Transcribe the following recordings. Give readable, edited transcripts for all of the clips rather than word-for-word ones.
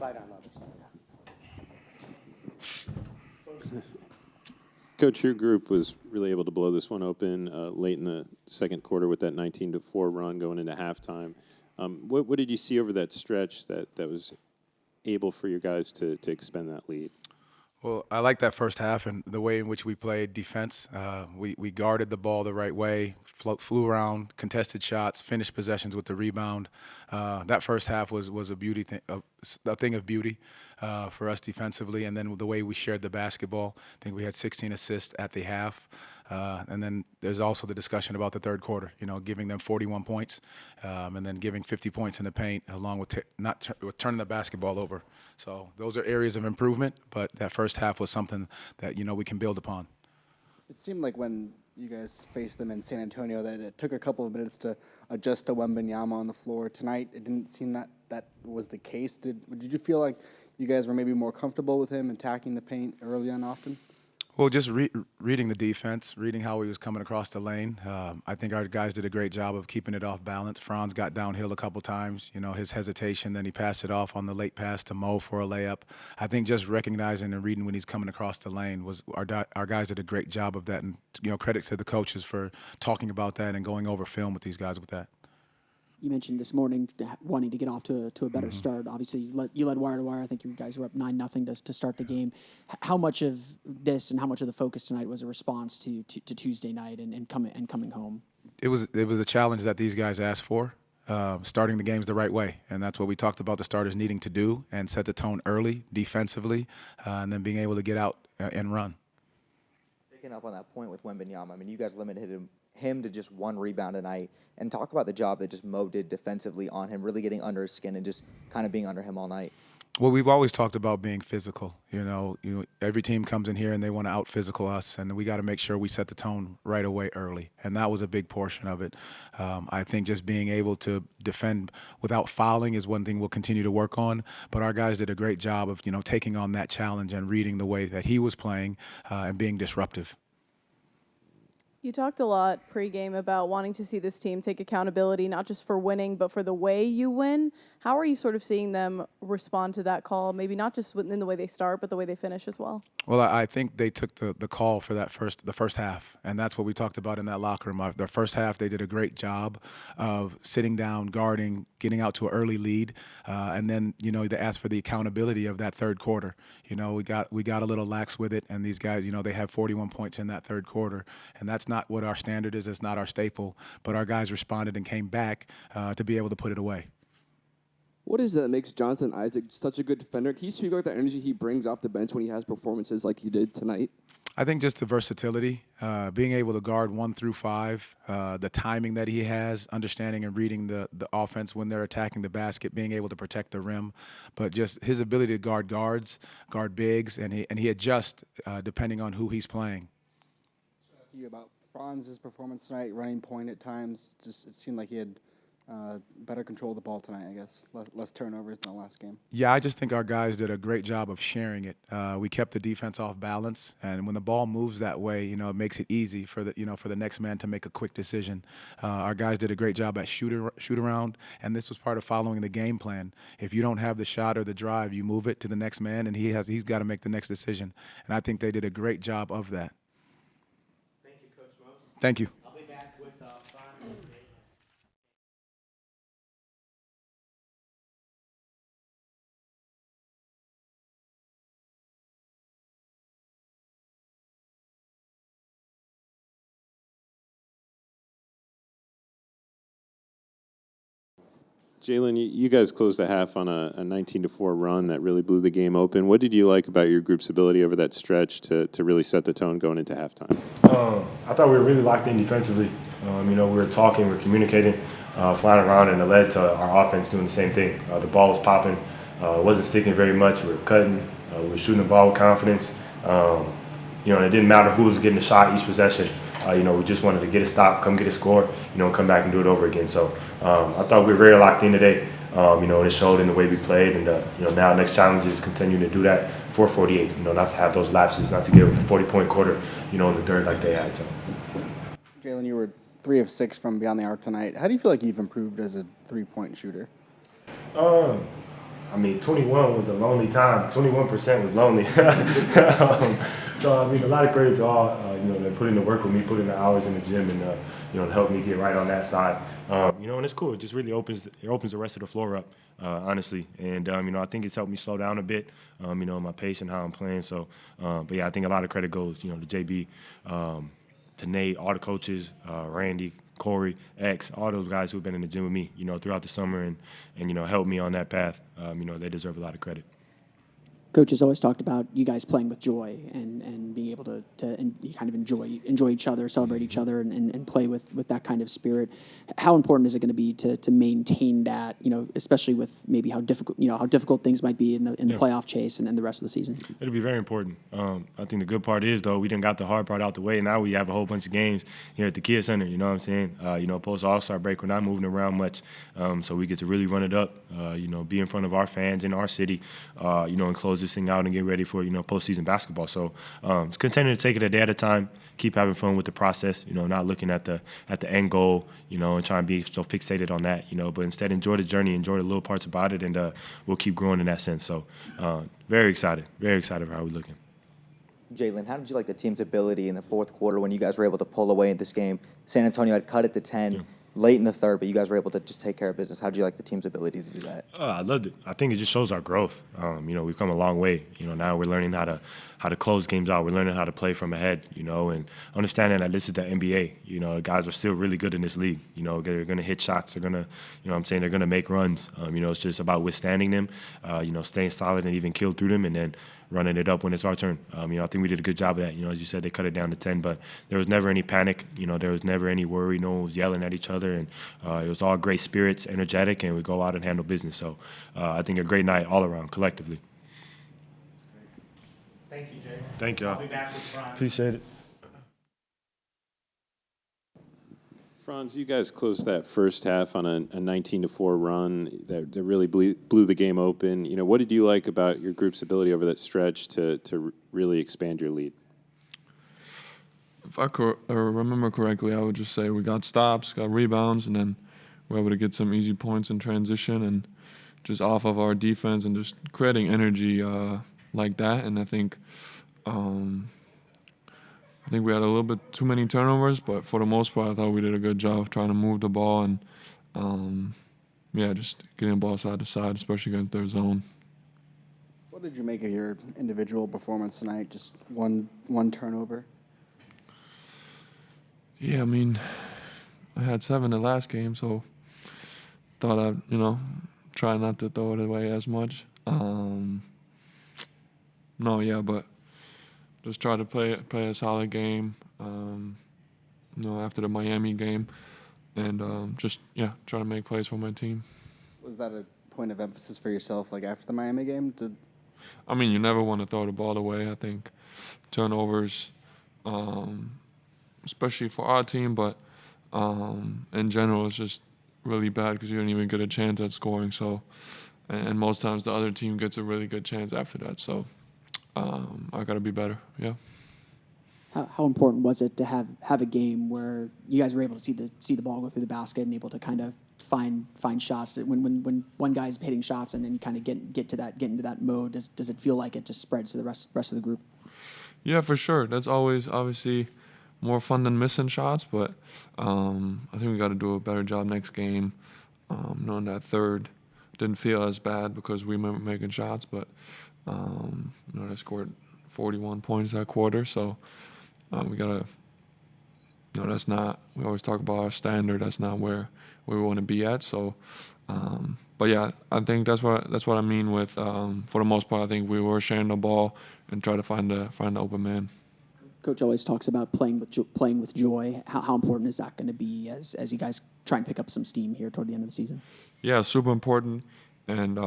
Slide on level. Coach, your group was really able to blow this one open late in the second quarter with that 19-4 run going into halftime. What did you see over that stretch that was able for your guys to expend that lead? Well, I like that first half and the way in which we played defense. We guarded the ball the right way, flew around, contested shots, finished possessions with the rebound. That first half was a beauty thing, a thing of beauty for us defensively. And then the way we shared the basketball, I think we had 16 assists at the half. And then there's also the discussion about the third quarter, giving them 41 points and then giving 50 points in the paint along with with turning the basketball over. So those are areas of improvement, but that first half was something that, we can build upon. It seemed like when you guys faced them in San Antonio that it took a couple of minutes to adjust to Wembanyama on the floor. Tonight, it didn't seem that was the case. Did you feel like you guys were maybe more comfortable with him attacking the paint early on often? Well, just reading the defense, reading how he was coming across the lane. I think our guys did a great job of keeping it off balance. Franz got downhill a couple times, his hesitation, then he passed it off on the late pass to Mo for a layup. I think just recognizing and reading when he's coming across the lane was our guys did a great job of that. And, credit to the coaches for talking about that and going over film with these guys with that. You mentioned this morning wanting to get off to a better start. Obviously, you led wire to wire. I think you guys were up 9-0 to start the game. How much of this and how much of the focus tonight was a response to Tuesday night and coming home? It was a challenge that these guys asked for, starting the games the right way, and that's what we talked about the starters needing to do and set the tone early defensively, and then being able to get out and run. Picking up on that point with Wembanyama, I mean, you guys limited him to just one rebound a night, and talk about the job that just Mo did defensively on him, really getting under his skin and just kind of being under him all night. Well, we've always talked about being physical. Every team comes in here and they want to out-physical us, and we got to make sure we set the tone right away early, and that was a big portion of it. I think just being able to defend without fouling is one thing we'll continue to work on, but our guys did a great job of, taking on that challenge and reading the way that he was playing and being disruptive. You talked a lot pregame about wanting to see this team take accountability, not just for winning, but for the way you win. How are you sort of seeing them respond to that call? Maybe not just in the way they start, but the way they finish as well. Well, I think they took the call for the first half, and that's what we talked about in that locker room. The first half, they did a great job of sitting down, guarding, getting out to an early lead, and then they asked for the accountability of that third quarter. We got a little lax with it, and these guys, they had 41 points in that third quarter, and that's not what our standard is. It's not our staple, but our guys responded and came back to be able to put it away. What is it that makes Jonathan Isaac such a good defender? Can you speak about the energy he brings off the bench when he has performances like he did tonight? I think just the versatility, being able to guard 1 through 5, the timing that he has, understanding and reading the offense when they're attacking the basket, being able to protect the rim, but just his ability to guard guards, guard bigs, and he adjusts depending on who he's playing. To you about Franz's performance tonight, running point at times. Just it seemed like he had better control of the ball tonight, I guess. Less turnovers than the last game. Yeah, I just think our guys did a great job of sharing it. We kept the defense off balance, and when the ball moves that way, it makes it easy for the next man to make a quick decision. Our guys did a great job at shoot around, and this was part of following the game plan. If you don't have the shot or the drive, you move it to the next man, and he's got to make the next decision. And I think they did a great job of that. Thank you, Coach Mose. Thank you. I'll be back with Franz and Jalen. Jalen, you guys closed the half on a 19-4 run that really blew the game open. What did you like about your group's ability over that stretch to really set the tone going into halftime? I thought we were really locked in defensively. We were talking, we were communicating, flying around, and it led to our offense doing the same thing. The ball was popping. It wasn't sticking very much. We were cutting. We were shooting the ball with confidence. And it didn't matter who was getting the shot each possession. We just wanted to get a stop, come get a score, and come back and do it over again. So I thought we were very locked in today, and it showed in the way we played. And, now next challenge is continuing to do that for 48, not to have those lapses, not to get a 40-point quarter, in the third like they had. So, Jalen, you were 3 of 6 from beyond the arc tonight. How do you feel like you've improved as a three-point shooter? I mean, 21 was a lonely time. 21% was lonely. So, I mean, a lot of credit to all, that put in the work with me, put in the hours in the gym, and, to help me get right on that side. And it's cool. It just really opens the rest of the floor up, honestly. And, I think it's helped me slow down a bit, my pace and how I'm playing. So, but, yeah, I think a lot of credit goes, to JB, to Nate, all the coaches, Randy, Corey, X, all those guys who've been in the gym with me, throughout the summer and helped me on that path. They deserve a lot of credit. Coach has always talked about you guys playing with joy and being able to kind of enjoy each other, celebrate each other, and play with that kind of spirit. How important is it going to be to maintain that, especially with maybe how difficult things might be in the playoff chase and the rest of the season? It'll be very important. I think the good part is, though, we done got the hard part out the way. Now we have a whole bunch of games here at the Kia Center, you know what I'm saying? Post All-Star break, we're not moving around much, so we get to really run it up, be in front of our fans in our city, and close this thing out and get ready for, postseason basketball. So just continue to take it a day at a time, keep having fun with the process, not looking at the end goal, and trying to be so fixated on that, but instead enjoy the journey, enjoy the little parts about it, and we'll keep growing in that sense. So very excited for how we're looking. Jalen, how did you like the team's ability in the fourth quarter when you guys were able to pull away in this game? San Antonio had cut it to 10 late in the third, but you guys were able to just take care of business. How did you like the team's ability to do that? I loved it. I think it just shows our growth. We've come a long way. Now we're learning how to close games out. We're learning how to play from ahead, and understanding that this is the NBA. The guys are still really good in this league. They're going to hit shots. They're going to, they're going to make runs. It's just about withstanding them, staying solid and even kill through them, and then running it up when it's our turn. I think we did a good job of that. As you said, they cut it down to 10, but there was never any panic. There was never any worry. No one was yelling at each other, and it was all great spirits, energetic, and we go out and handle business. So I think a great night all around, collectively. Thank you, Jay. Thank y'all. I'll be back with Franz. Appreciate it. Franz, you guys closed that first half on a 19-4 run that really blew the game open. What did you like about your group's ability over that stretch to really expand your lead? If I remember correctly, I would just say we got stops, got rebounds, and then we were able to get some easy points in transition and just off of our defense and just creating energy like that. And I think we had a little bit too many turnovers, but for the most part, I thought we did a good job trying to move the ball and, just getting the ball side to side, especially against their zone. What did you make of your individual performance tonight? Just one turnover? Yeah, I had 7 the last game, so thought I'd, try not to throw it away as much. But just try to play a solid game, after the Miami game, and try to make plays for my team. Was that a point of emphasis for yourself, like after the Miami game? You never want to throw the ball away. I think turnovers, especially for our team, but in general, it's just really bad because you don't even get a chance at scoring. So, and most times the other team gets a really good chance after that. So, I got to be better. Yeah. How important was it to have a game where you guys were able to see the ball go through the basket and able to kind of find shots when one guy's hitting shots and then you kind of get into that mode? Does it feel like it just spreads to the rest of the group? Yeah, for sure. That's always obviously more fun than missing shots, but I think we got to do a better job next game. Knowing that third didn't feel as bad because we were making shots, but they scored 41 points that quarter, so we gotta. That's not. We always talk about our standard. That's not where we want to be at. So, but yeah, I think that's what I mean with. For the most part, I think we were sharing the ball and try to find the open man. Coach always talks about playing with joy. How important is that going to be as you guys try and pick up some steam here toward the end of the season? Yeah, super important, and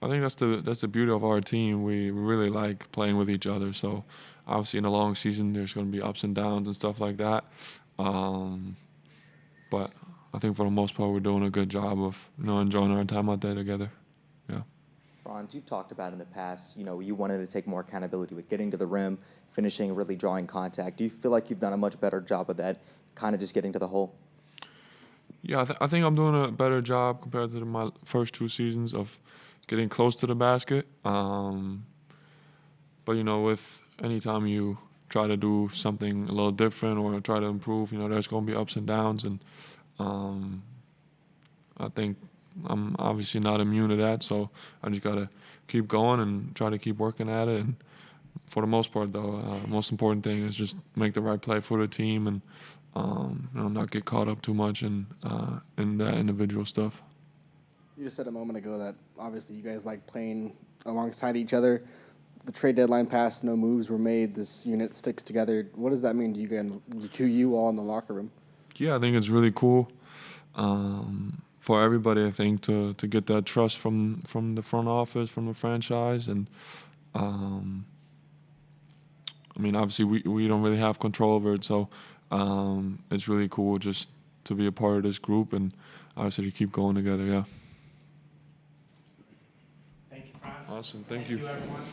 I think that's the beauty of our team. We really like playing with each other. So obviously in a long season, there's going to be ups and downs and stuff like that. But I think for the most part, we're doing a good job of enjoying our time out there together. Yeah. Franz, you've talked about in the past, you wanted to take more accountability with getting to the rim, finishing, really drawing contact. Do you feel like you've done a much better job of that, kind of just getting to the hole? Yeah, I think I'm doing a better job compared to my first 2 seasons of getting close to the basket. But with anytime you try to do something a little different or try to improve, there's going to be ups and downs, and I think I'm obviously not immune to that. So I just gotta keep going and try to keep working at it. And for the most part, though, most important thing is just make the right play for the team and not get caught up too much in that individual stuff. You just said a moment ago that obviously you guys like playing alongside each other. The trade deadline passed, no moves were made. This unit sticks together. What does that mean to you all in the locker room? Yeah, I think it's really cool for everybody. I think to get that trust from the front office, from the franchise, and obviously we don't really have control over it, so it's really cool just to be a part of this group and obviously to keep going together. Yeah. Thank you, Franz. Awesome. Thank you. Everyone.